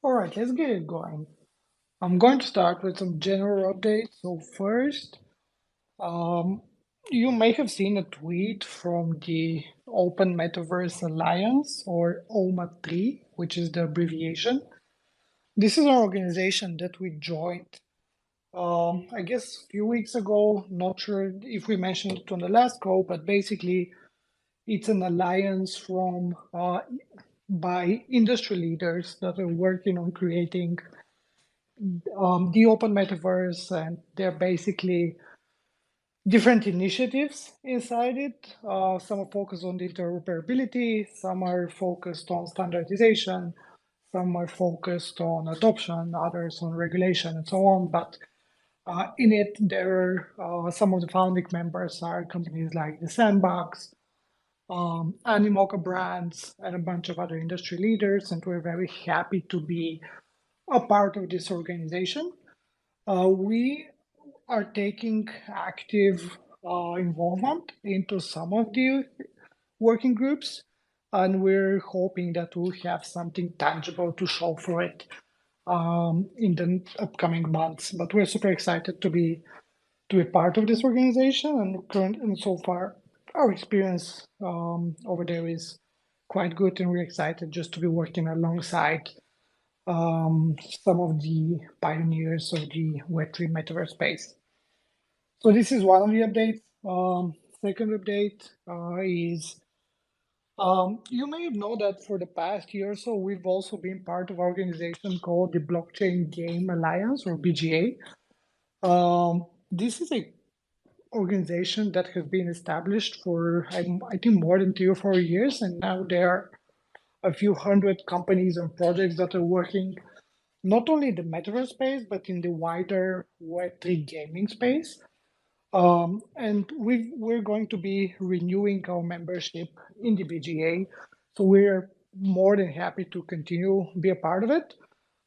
All right, let's get it going. I'm going to start with some general updates. So first, um, you may have seen a tweet from the Open Metaverse Alliance, or OMA3, which is the abbreviation. This is an organization that we joined, I guess, a few weeks ago. Not sure if we mentioned it on the last call, but basically, it's an alliance from by industry leaders that are working on creating the open metaverse, and they're basically different initiatives inside it. Some are focused on the interoperability, some are focused on standardization, some are focused on adoption, others on regulation, and so on. But in it, there are some of the founding members are companies like the Sandbox, Animoca Brands, and a bunch of other industry leaders, and we're very happy to be a part of this organization. We are taking active involvement into some of the working groups, and we're hoping that we'll have something tangible to show for it in the upcoming months. But we're super excited to be part of this organization, and so far our experience over there is quite good, and we're excited just to be working alongside some of the pioneers of the Web3 metaverse space. So this is one of the updates. Second update is you may know that for the past year or so, we've also been part of an organization called the Blockchain Game Alliance, or BGA. This is a organization that has been established for I think more than 3 or 4 years, and now there are a few hundred companies and projects that are working not only in the metaverse space but in the wider Web3 gaming space. And we're going to be renewing our membership in the BGA, so we're more than happy to continue be a part of it.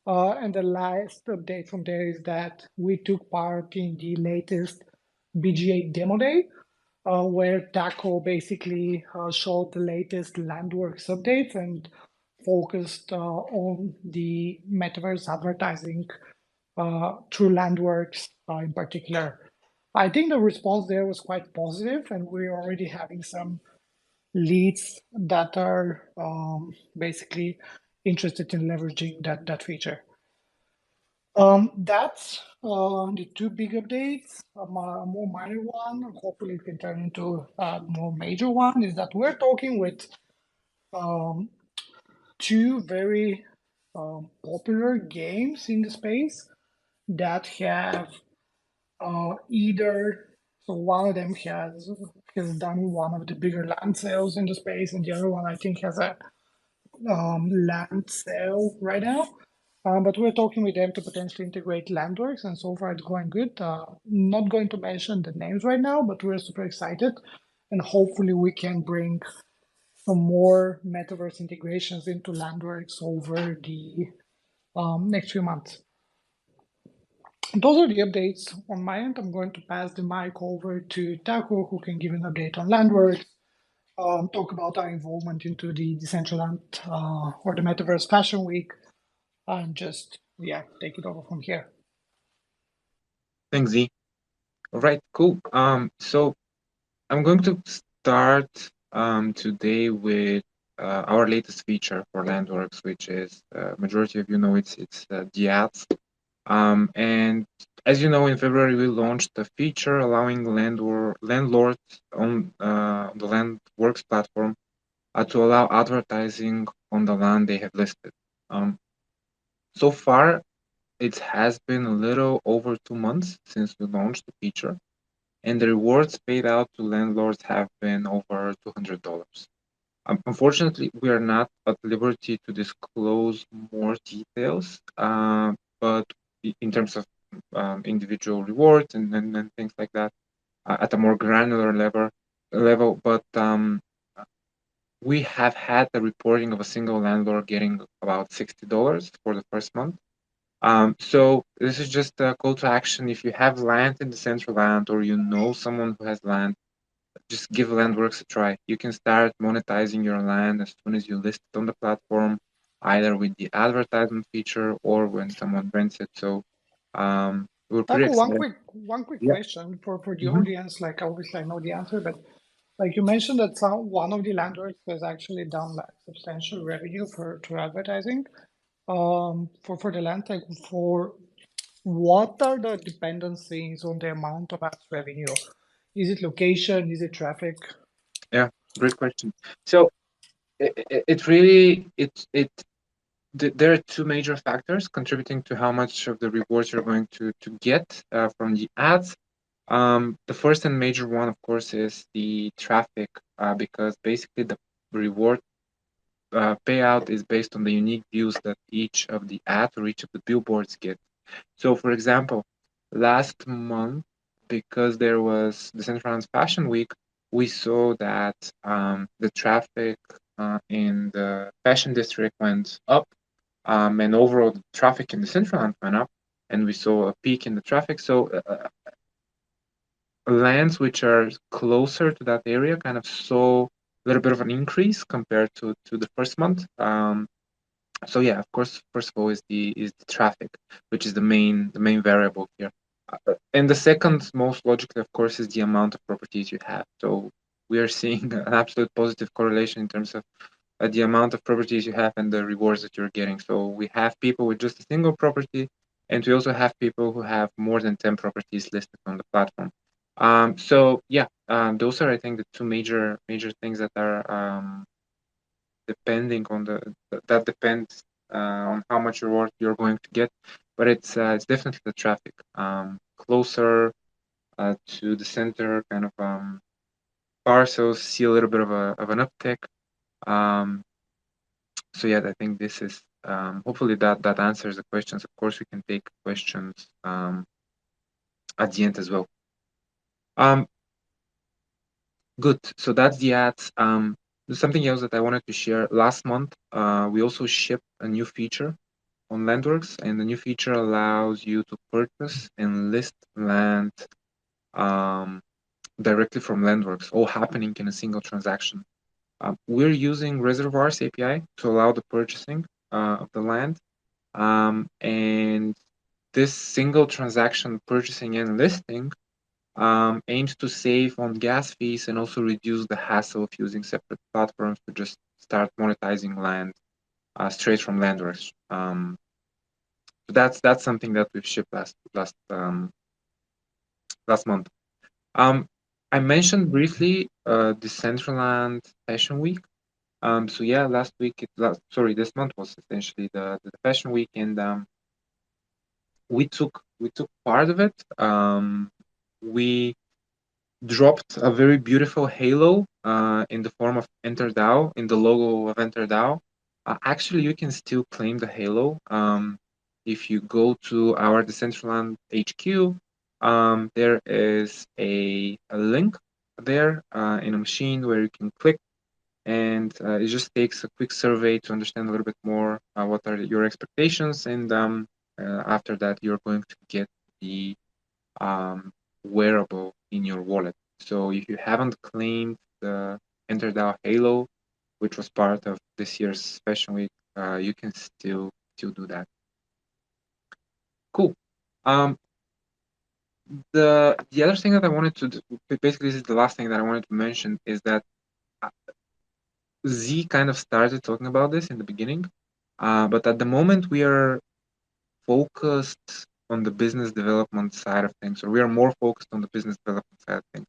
And the last update from there is that we took part in the latest BGA demo day, where Taco basically showed the latest LandWorks updates and focused on the metaverse advertising through LandWorks in particular. I think the response there was quite positive, and we're already having some leads that are basically interested in leveraging that feature. That's the two big updates. A more minor one, hopefully it can turn into a more major one, is that we're talking with um, two very popular games in the space that have either, so one of them has done one of the bigger land sales in the space, and the other one I think has a land sale right now. But we're talking with them to potentially integrate LandWorks, and so far it's going good. Not going to mention the names right now, but we're super excited, and hopefully we can bring some more metaverse integrations into LandWorks over the next few months. Those are the updates on my end. I'm going to pass the mic over to Taco, who can give an update on LandWorks, talk about our involvement into the Decentraland or the Metaverse Fashion Week, and just, yeah, take it over from here. Thanks, Z. All right, cool. So I'm going to start today with our latest feature for LandWorks, which is majority of you know it's the ads. And as you know, in February we launched a feature allowing landlords on the LandWorks platform to allow advertising on the land they have listed. So far, it has been a little over 2 months since we launched the feature, and the rewards paid out to landlords have been over $200. Unfortunately, we are not at liberty to disclose more details, but in terms of individual rewards and things like that, at a more granular level, but we have had the reporting of a single landlord getting about $60 for the first month. So this is just a call to action. If you have land in the central land, or you know someone who has land, just give LandWorks a try. You can start monetizing your land as soon as you list it on the platform. either with the advertisement feature or when someone rents it. So we're pretty Taco, excited. one quick Yeah. question for the Hmm. audience. Like, obviously, I know the answer, but like you mentioned that one of the landlords has actually done like substantial revenue for advertising. For the land tech, for what are the dependencies on the amount of ads revenue? Is it location? Is it traffic? Yeah, great question. So it really there are two major factors contributing to how much of the rewards you're going to get from the ads. The first and major one, of course, is the traffic, because basically the reward payout is based on the unique views that each of the ads or each of the billboards get. So, for example, last month, because there was the Central Fashion Week, we saw that the traffic in the fashion district went up, and overall the traffic in the Central went up, and we saw a peak in the traffic. So, lands which are closer to that area kind of saw a little bit of an increase compared to the first month. So yeah, of course, first of all is the traffic, which is the main variable here. And the second most logically, of course, is the amount of properties you have. So we are seeing an absolute positive correlation in terms of the amount of properties you have and the rewards that you're getting. So we have people with just a single property, and we also have people who have more than 10 properties listed on the platform. So yeah, those are, I think, the two major things that are depending on that depends on how much reward you're going to get, but it's definitely the traffic. Closer to the center, kind of parcels see a little bit of an uptick. Um, so yeah, I think this is hopefully that answers the questions. Of course, we can take questions at the end as well. Um, Good. So that's the ads. There's something else that I wanted to share. Last month, we also shipped a new feature on LandWorks, and the new feature allows you to purchase and list land um, directly from LandWorks, all happening in a single transaction. We're using Reservoirs API to allow the purchasing of the land, and this single transaction purchasing and listing aims to save on gas fees and also reduce the hassle of using separate platforms to just start monetizing land straight from LandWorks. That's something that we've shipped last month. Um, I mentioned briefly Decentraland Fashion Week. So yeah, sorry, this month was essentially the Fashion Week, and we took part of it. We dropped a very beautiful halo in the form of EnterDAO, in the logo of EnterDAO. Actually, you can still claim the halo. If you go to our Decentraland HQ, there is a link there in a machine where you can click, and it just takes a quick survey to understand a little bit more what are your expectations, and after that, you're going to get the um, wearable in your wallet. So if you haven't claimed the EnterDAO Halo, which was part of this year's Fashion Week, you can still do that. Cool. Um, the other thing that I wanted to do, basically this is the last thing that I wanted to mention, is that uh, Z kind of started talking about this in the beginning, but at the moment we are focused on the business development side of things, or we are more focused on the business development side of things.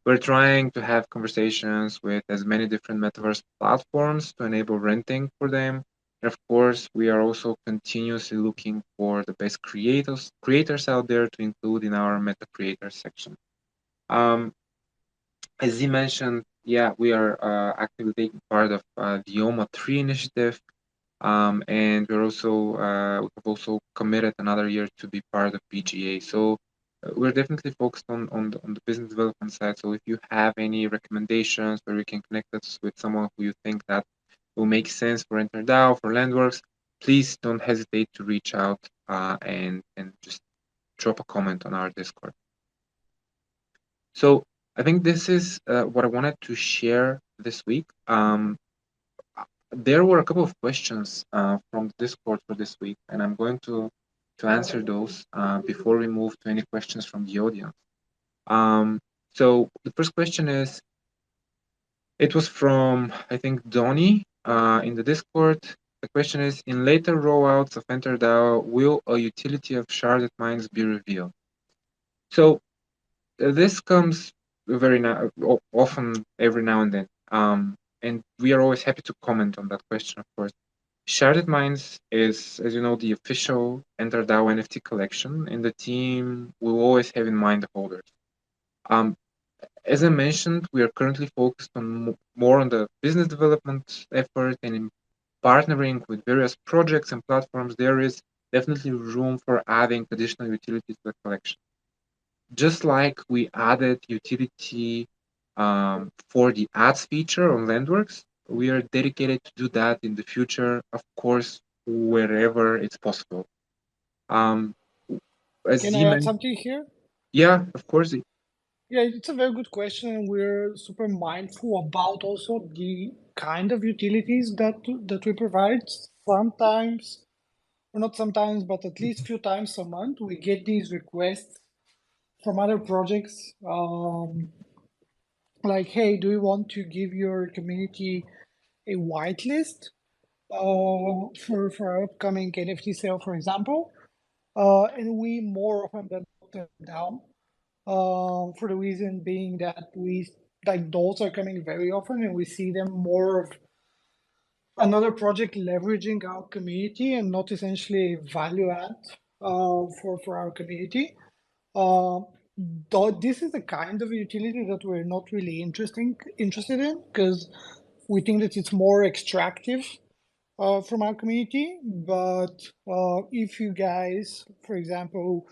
We're trying to have conversations with as many different metaverse platforms to enable renting for them. And of course, we are also continuously looking for the best creators out there to include in our meta creators section. Um, as you mentioned, yeah, we are actively taking part of the OMA 3 initiative, and we have also committed another year to be part of BGA. So we're definitely focused on the business development side. So if you have any recommendations where we can connect us with someone who you think that will make sense for EnterDAO, for LandWorks, please don't hesitate to reach out and just drop a comment on our Discord. So I think this is what I wanted to share this week. there were a couple of questions from Discord for this week, and I'm going to answer those before we move to any questions from the audience. Um, so the first question is, it was from, I think, Donnie in the Discord. The question is, in later rollouts of EnterDAO, will a utility of Sharded Minds be revealed? So this comes very often, every now and then. And we are always happy to comment on that question, of course. Sharded Minds is, as you know, the official EnterDAO NFT collection, and the team will always have in mind the holders. As I mentioned, we are currently focused on more on the business development effort, and in partnering with various projects and platforms, there is definitely room for adding additional utility to the collection. Just like we added utility for the ads feature on LandWorks, we are dedicated to do that in the future, of course, wherever it's possible. As Can I Z add mentioned, something here? yeah, of course. Yeah, it's a very good question, and we're super mindful about also the kind of utilities that we provide. Sometimes, or not sometimes, but at least few times a month, we get these requests from other projects, like, "Hey, do you want to give your community a whitelist for our upcoming NFT sale, for example?" And we more often than not turn it down. For the reason being that we like those are coming very often, and we see them more of another project leveraging our community and not essentially a value add for our community. Uh, though this is the kind of utility that we're not really interested in, because we think that it's more extractive from our community. But if you guys, for example,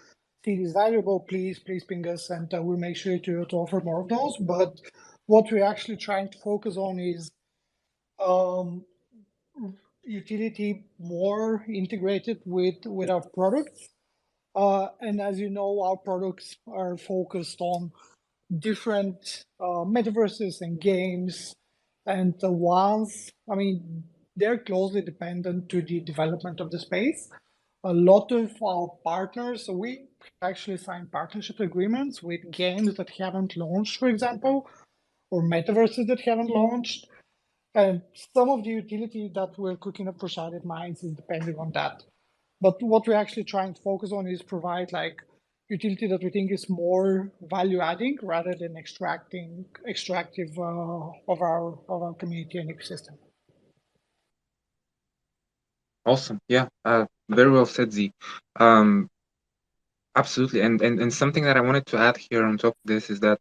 see this valuable, please ping us, and we'll make sure to offer more of those. But what we're actually trying to focus on is um, utility more integrated with our products. And as you know, our products are focused on different metaverses and games, and the ones, I mean, they're closely dependent to the development of the space. A lot of our partners, so we actually signed partnership agreements with games that haven't launched, for example, or metaverses that haven't launched. And some of the utility that we're cooking up for Sharded Minds is depending on that. But what we're actually trying to focus on is provide like utility that we think is more value adding rather than extractive of our community and ecosystem. Awesome. Yeah, very well said, Z. Um, Absolutely. And something that I wanted to add here on top of this is that,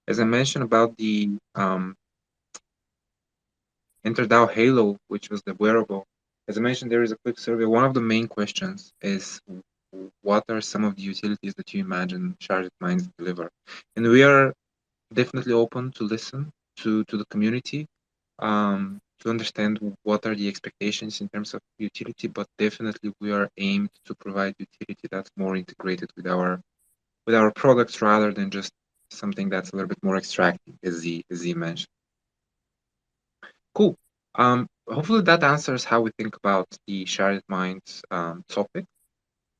as I mentioned about the EnterDAO Halo, which was the wearable, as I mentioned, there is a quick survey. One of the main questions is, what are some of the utilities that you imagine Sharded Minds deliver? And we are definitely open to listen to the community, to understand what are the expectations in terms of utility, but definitely we are aimed to provide utility that's more integrated with our products rather than just something that's a little bit more extractive, as Z mentioned. Cool. Hopefully that answers how we think about the Sharded Minds topic.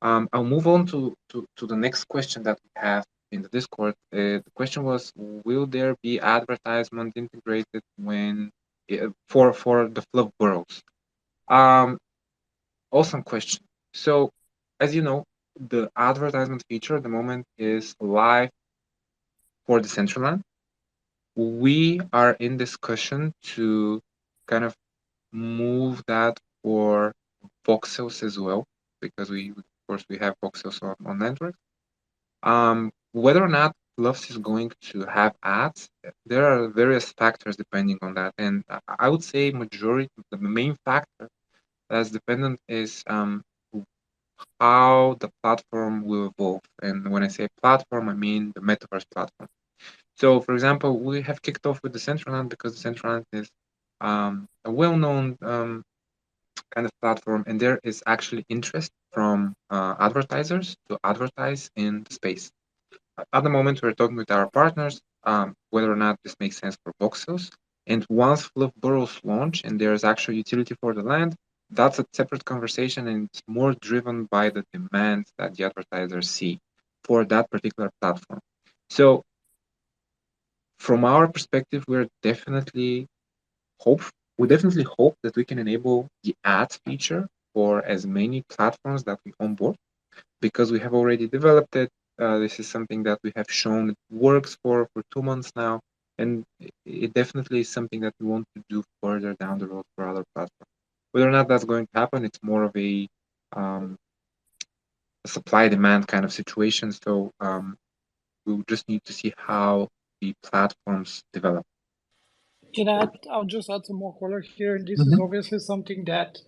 I'll move on to the next question that we have in the Discord. The question was, will there be advertisement integrated when for the Fluff Burrows? Awesome question. So, as you know, the advertisement feature at the moment is live for the Decentraland. We are in discussion to kind of move that for voxels as well, because of course we have voxels on Android. Whether or not Flufs is going to have ads, there are various factors depending on that, and I would say majority, the main factor that's dependent is how the platform will evolve. And when I say platform, I mean the metaverse platform. So, for example, we have kicked off with the Decentraland because the Decentraland is a well-known kind of platform, and there is actually interest from advertisers to advertise in the space. At the moment, we're talking with our partners whether or not this makes sense for voxels, And once Fluff Burrows launch and there's actual utility for the land, that's a separate conversation and it's more driven by the demand that the advertisers see for that particular platform. So from our perspective, hope we definitely hope that we can enable the ads feature for as many platforms that we onboard because we have already developed it. This is something that we have shown it works for 2 months now, and it definitely is something that we want to do further down the road for other platforms. Whether or not that's going to happen, it's more of a supply demand kind of situation. So we just need to see how the platforms develop. I'll just add some more color here. And this is Mm-hmm. obviously something that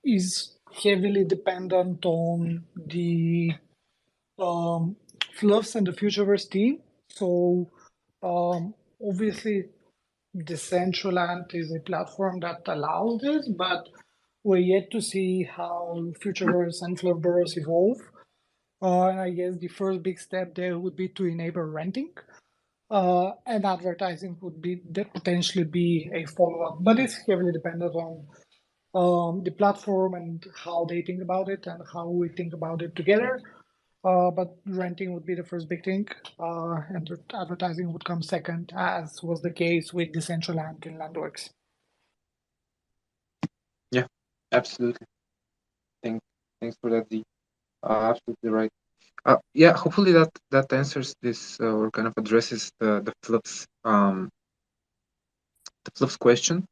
is heavily dependent on the um, Flufs and the Futureverse team. So obviously, Decentraland is a platform that allows this, but we're yet to see how Futureverse and Fluffverse evolve. And I guess the first big step there would be to enable renting. And advertising would be potentially be a follow-up, but it's heavily dependent on the platform and how they think about it and how we think about it together. But renting would be the first big thing, and advertising would come second, as was the case with Decentraland and LandWorks. Yeah, absolutely. Thank, Thanks for that, Z. Absolutely right. Yeah, hopefully that answers this or kind of addresses the Flip's question.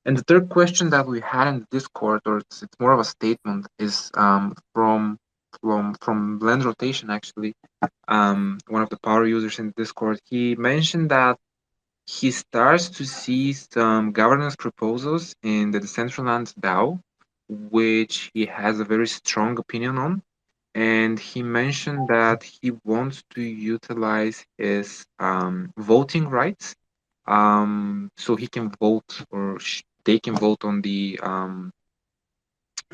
And the third question that we had in the Discord, or it's more of a statement, is from Blend Rotation actually. One of the power users in the Discord, he mentioned that he starts to see some governance proposals in the Decentraland DAO, which he has a very strong opinion on. And he mentioned that he wants to utilize his voting rights, so he can vote or they can vote on they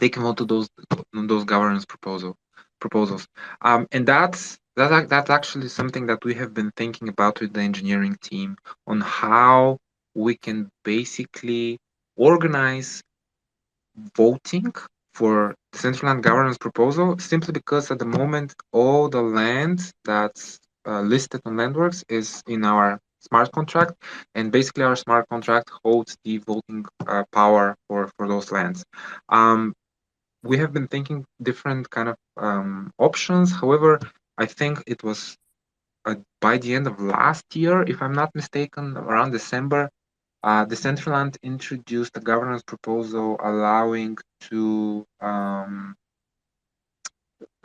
can vote to those governance proposals. And that's actually something that we have been thinking about with the engineering team on how we can basically organize voting for the central land governance proposal simply because at the moment all the land that's listed on LandWorks is in our smart contract, and basically our smart contract holds the voting power for those lands. We have been thinking different kind of options. However, I think it was by the end of last year, if I'm not mistaken, around December, Decentraland introduced a governance proposal allowing to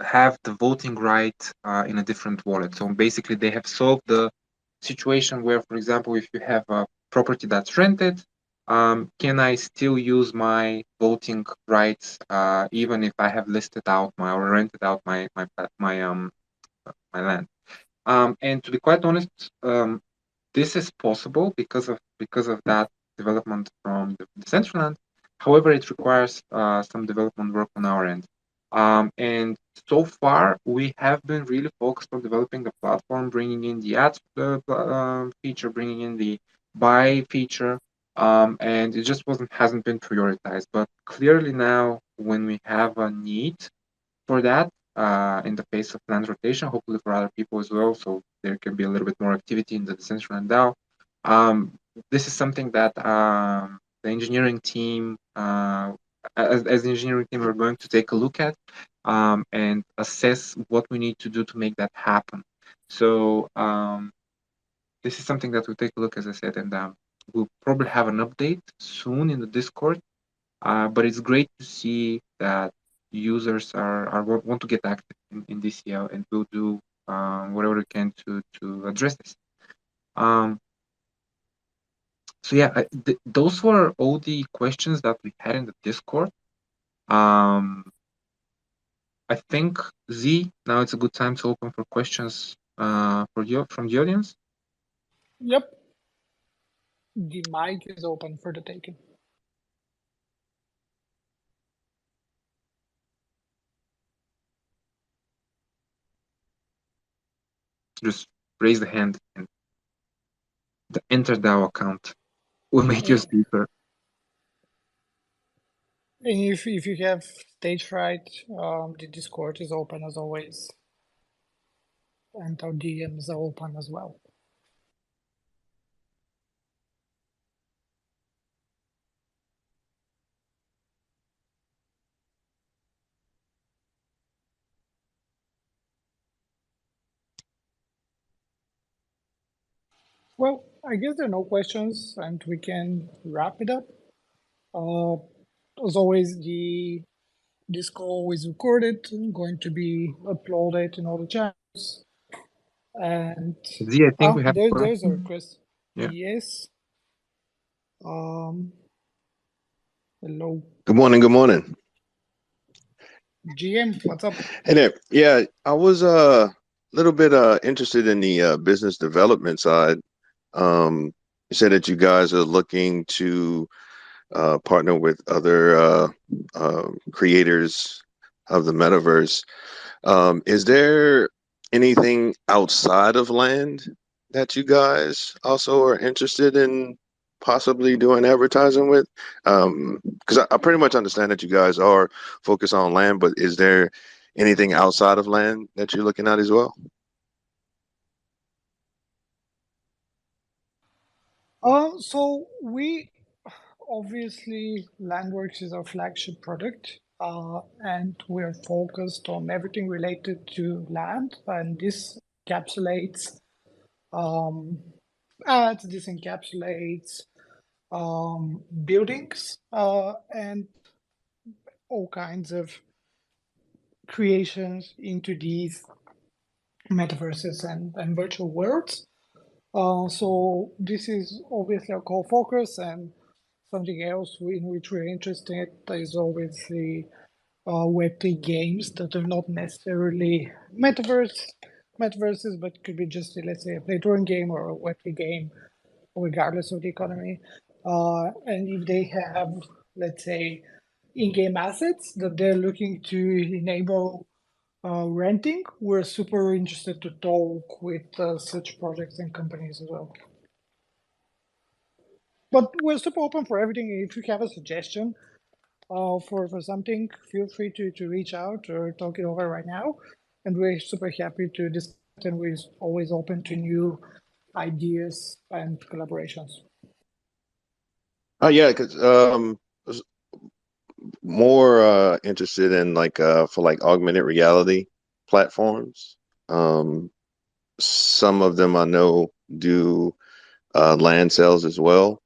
have the voting right in a different wallet. So basically, they have solved the situation where, for example, if you have a property that's rented, can I still use my voting rights even if I have listed out my or rented out my land? And to be quite honest, this is possible because of that development from the Decentraland. However, it requires some development work on our end. And so far, we have been really focused on developing the platform, bringing in the ads feature, bringing in the buy feature, and it just hasn't been prioritized. But clearly now, when we have a need for that in the face of land rotation, hopefully for other people as well, so there can be a little bit more activity in the Decentraland DAO. This is something that the engineering team, as the engineering team, we're going to take a look at and assess what we need to do to make that happen. So this is something that we'll take a look, as I said, and we'll probably have an update soon in the Discord. But it's great to see that users are want to get active in DCL, and we'll do whatever we can to address this. So yeah, those were all the questions that we had in the Discord. Um, I think Z, now it's a good time to open for questions for you from the audience. Yep, the mic is open for the taking. Just raise the hand and the EnterDAO account. will make you And speaker. if you have stage fright, the Discord is open as always, and our DMs are open as well. Well, I guess there are no questions, and we can wrap it up. Uh, as always, this call is recorded, going to be uploaded in all the channels. And Z, I think we have a there's a question. request. Yeah. Yes. Um, hello, Good morning. Good morning. GM. What's up? Hey there. Yeah, I was a little bit interested in the business development side. You said that you guys are looking to partner with other creators of the metaverse. Is there anything outside of land that you guys also are interested in possibly doing advertising with? Because I pretty much understand that you guys are focused on land, but is there anything outside of land that you're looking at as well? So we obviously LandWorks is our flagship product, and we're focused on everything related to land, and this encapsulates ads, this encapsulates buildings, and all kinds of creations into these metaverses and virtual worlds. So this is obviously our core focus, and something else in which we're interested is obviously Web3 games that are not necessarily metaverses, but could be just, let's say, a play to earn game or a Web3 game, regardless of the economy. And if they have, let's say, in-game assets that they're looking to enable renting, we're super interested to talk with such projects and companies as well. But we're super open for everything. If you have a suggestion for something, feel free to reach out or talk it over right now. And we're super happy to discuss, and we're always open to new ideas and collaborations. Oh yeah, because was more interested in like for like augmented reality platforms. Um, some of them I know do land sales as well.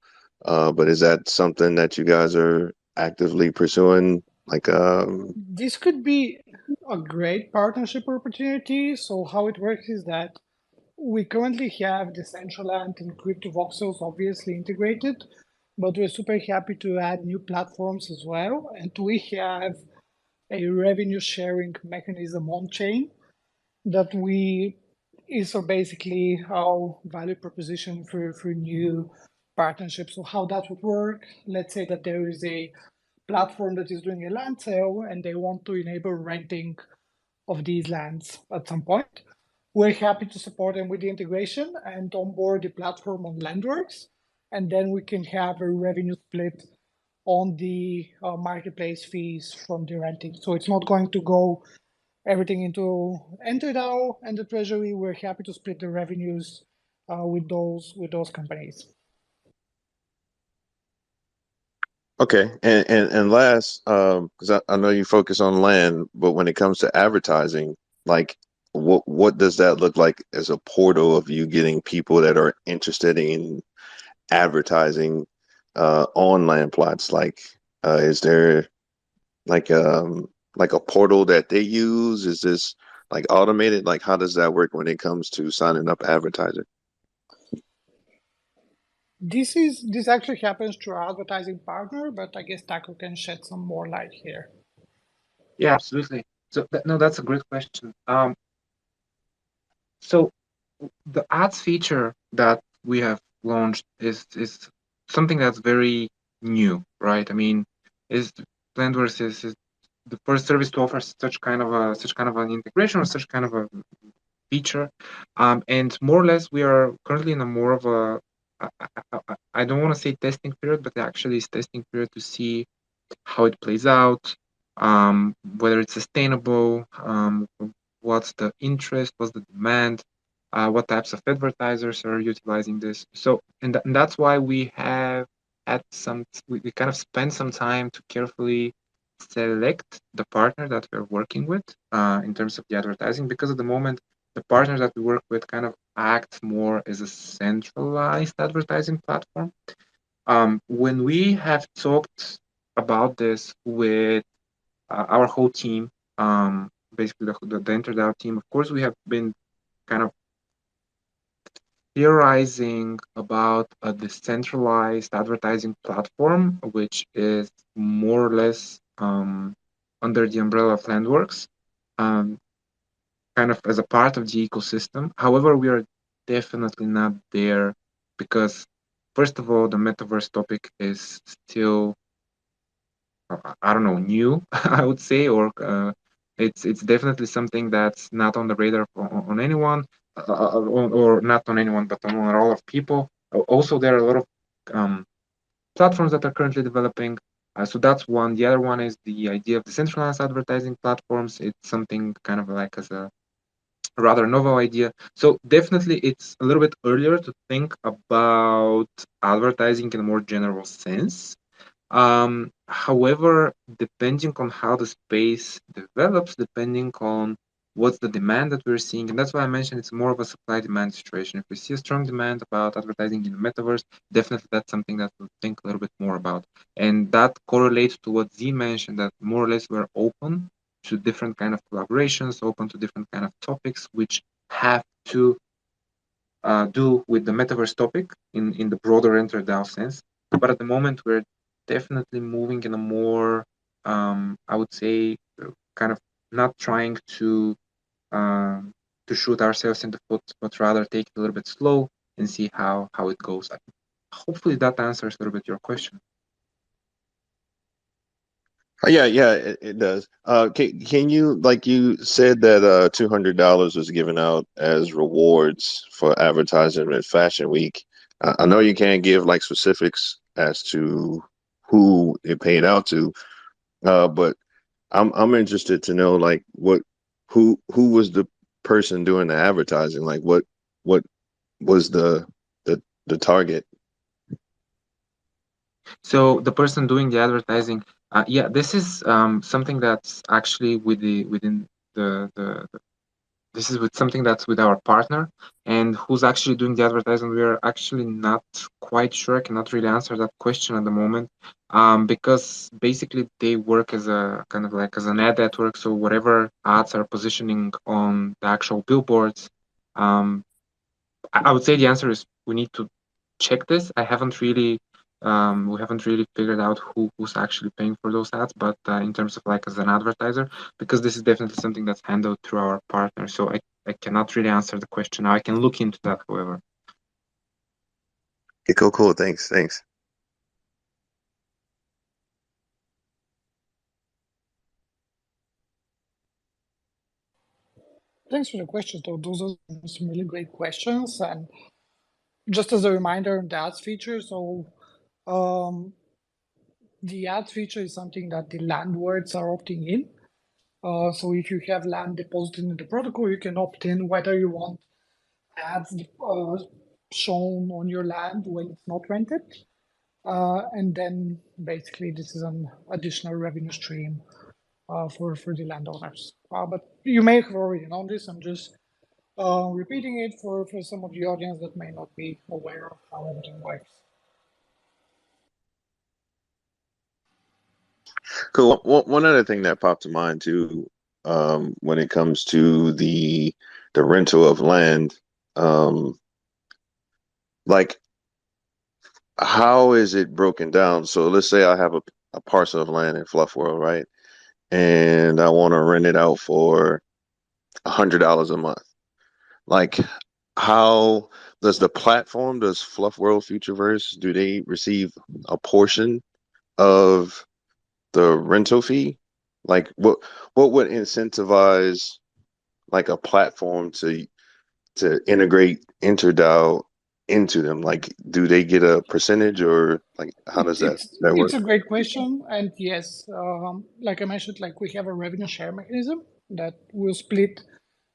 But is that something that you guys are actively pursuing? Like, This could be a great partnership opportunity. So how it works is that we currently have Decentraland and CryptoVoxels obviously integrated, but we're super happy to add new platforms as well. And we have a revenue sharing mechanism on chain that we is so basically our value proposition for new partnerships. So how that would work, let's say that there is a platform that is doing a land sale and they want to enable renting of these lands at some point. We're happy to support them with the integration and onboard the platform on LandWorks. And then we can have a revenue split on the marketplace fees from the renting. So it's not going to go everything into EnterDAO and the treasury. We're happy to split the revenues with those companies. okay, and last, because I know you focus on land, but when it comes to advertising, like, what does that look like as a portal of you getting people that are interested in advertising on land plots? Like, is there like a portal that they use? Is this like automated? Like, how does that work when it comes to signing up advertising? This actually happens to our advertising partner, but I guess Taco can shed some more light here. Yeah, absolutely. So no, that's a great question. So the ads feature that we have launched is something that's very new, right? I mean, is Blendworks is the first service to offer such kind of an integration or such kind of a feature. And more or less, we are currently in a more of a I don't want to say testing period, but actually it's testing period to see how it plays out, whether it's sustainable, what's the interest, what's the demand, what types of advertisers are utilizing this. So, and that's why we have had we kind of spend some time to carefully select the partner that we're working with in terms of the advertising, because at the moment, the partners that we work with kind of act more as a centralized advertising platform. When we have talked about this with our whole team, basically the EnterDAO team, of course, we have been kind of theorizing about a decentralized advertising platform, which is more or less under the umbrella of LandWorks, um, kind of as a part of the ecosystem. However, we are definitely not there because, first of all, the metaverse topic is still I don't know, new, I would say, or it's definitely something that's not on the radar on anyone, or not on anyone, but on a lot of people. Also, there are a lot of um, platforms that are currently developing. So that's one. The other one is the idea of decentralized advertising platforms. It's something kind of like as a rather novel idea. So definitely, it's a little bit earlier to think about advertising in a more general sense. However, depending on how the space develops, depending on what's the demand that we're seeing, and that's why I mentioned it's more of a supply-demand situation. If we see a strong demand about advertising in the metaverse, definitely that's something that we'll think a little bit more about. And that correlates to what Z mentioned, that more or less we're open to different kind of collaborations, open to different kind of topics, which have to do with the metaverse topic in the broader EnterDAO sense. But at the moment, we're definitely moving in a more, I would say, kind of not trying to shoot ourselves in the foot, but rather take it a little bit slow and see how it goes. Hopefully, that answers a little bit your question. Yeah, it does. Can you, like you said that $200 was given out as rewards for advertising at Fashion Week. I know you can't give like specifics as to who it paid out to, but I'm interested to know like who was the person doing the advertising? Like what was the target? So the person doing the advertising, yeah, this is something that's actually within the this is with something that's with our partner, and who's actually doing the advertising. We are actually not quite sure. I cannot really answer that question at the moment, because basically they work as a kind of like as an ad network. So whatever ads are positioning on the actual billboards, um, I would say the answer is we need to check this. We haven't really figured out who's actually paying for those ads, but in terms of like as an advertiser, because this is definitely something that's handled through our partner. So I cannot really answer the question now. I can look into that, however. Okay, cool. Thanks. Thanks for the questions, though. Those are some really great questions. And just as a reminder on the ads feature, so the ads feature is something that the landlords are opting in. So if you have land deposited in the protocol, you can opt in whether you want ads shown on your land when it's not rented. And then basically this is an additional revenue stream for the landowners. But you may have already known this. I'm just repeating it for some of the audience that may not be aware of how everything works. Cool. One other thing that popped to mind too, when it comes to the rental of land, um, like how is it broken down? So let's say I have a parcel of land in Fluff World, right? And I want to rent it out for $100 a month. Like, how does the platform, does Fluff World Futureverse, do they receive a portion of the rental fee? Like, what would incentivize like a platform to integrate EnterDAO into them? Like, do they get a percentage, or like how does that It's work? a great question, and yes, like I mentioned, like we have a revenue share mechanism that will split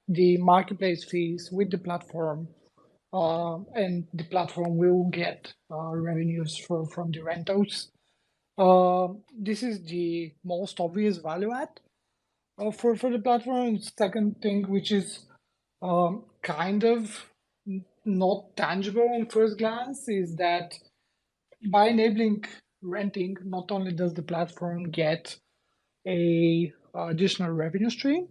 the marketplace fees with the platform, and the platform will get revenues from the rentals. This is the most obvious value add for the platform. Second thing, which is kind of not tangible on first glance, is that by enabling renting, not only does the platform get a additional revenue stream,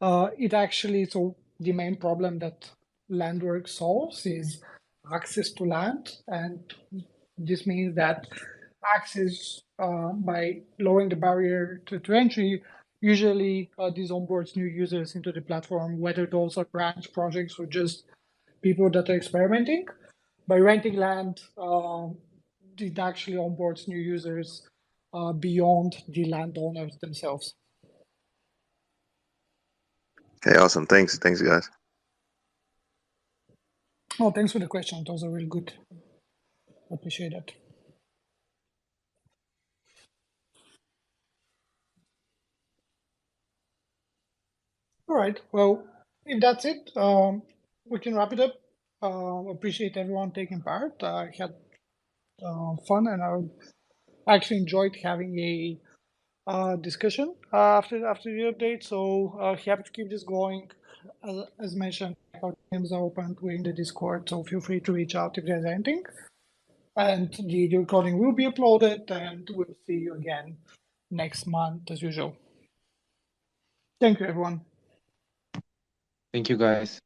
it actually, so the main problem that LandWorks solves is access to land, and this means that access by lowering the barrier to entry, usually this onboards new users into the platform, whether those are branch projects or just people that are experimenting. By renting land, it actually onboards new users beyond the landowners themselves. Okay, awesome. Thanks, guys. Oh, thanks for the question. Those are really good. Appreciate it. All right. Well, if that's it, we can wrap it up. Appreciate everyone taking part. I had fun, and I actually enjoyed having a discussion after the update. So happy to keep this going. As mentioned, our teams are open. We're in the Discord, so feel free to reach out if there's anything. And the recording will be uploaded, and we'll see you again next month as usual. Thank you, everyone. Thank you, guys.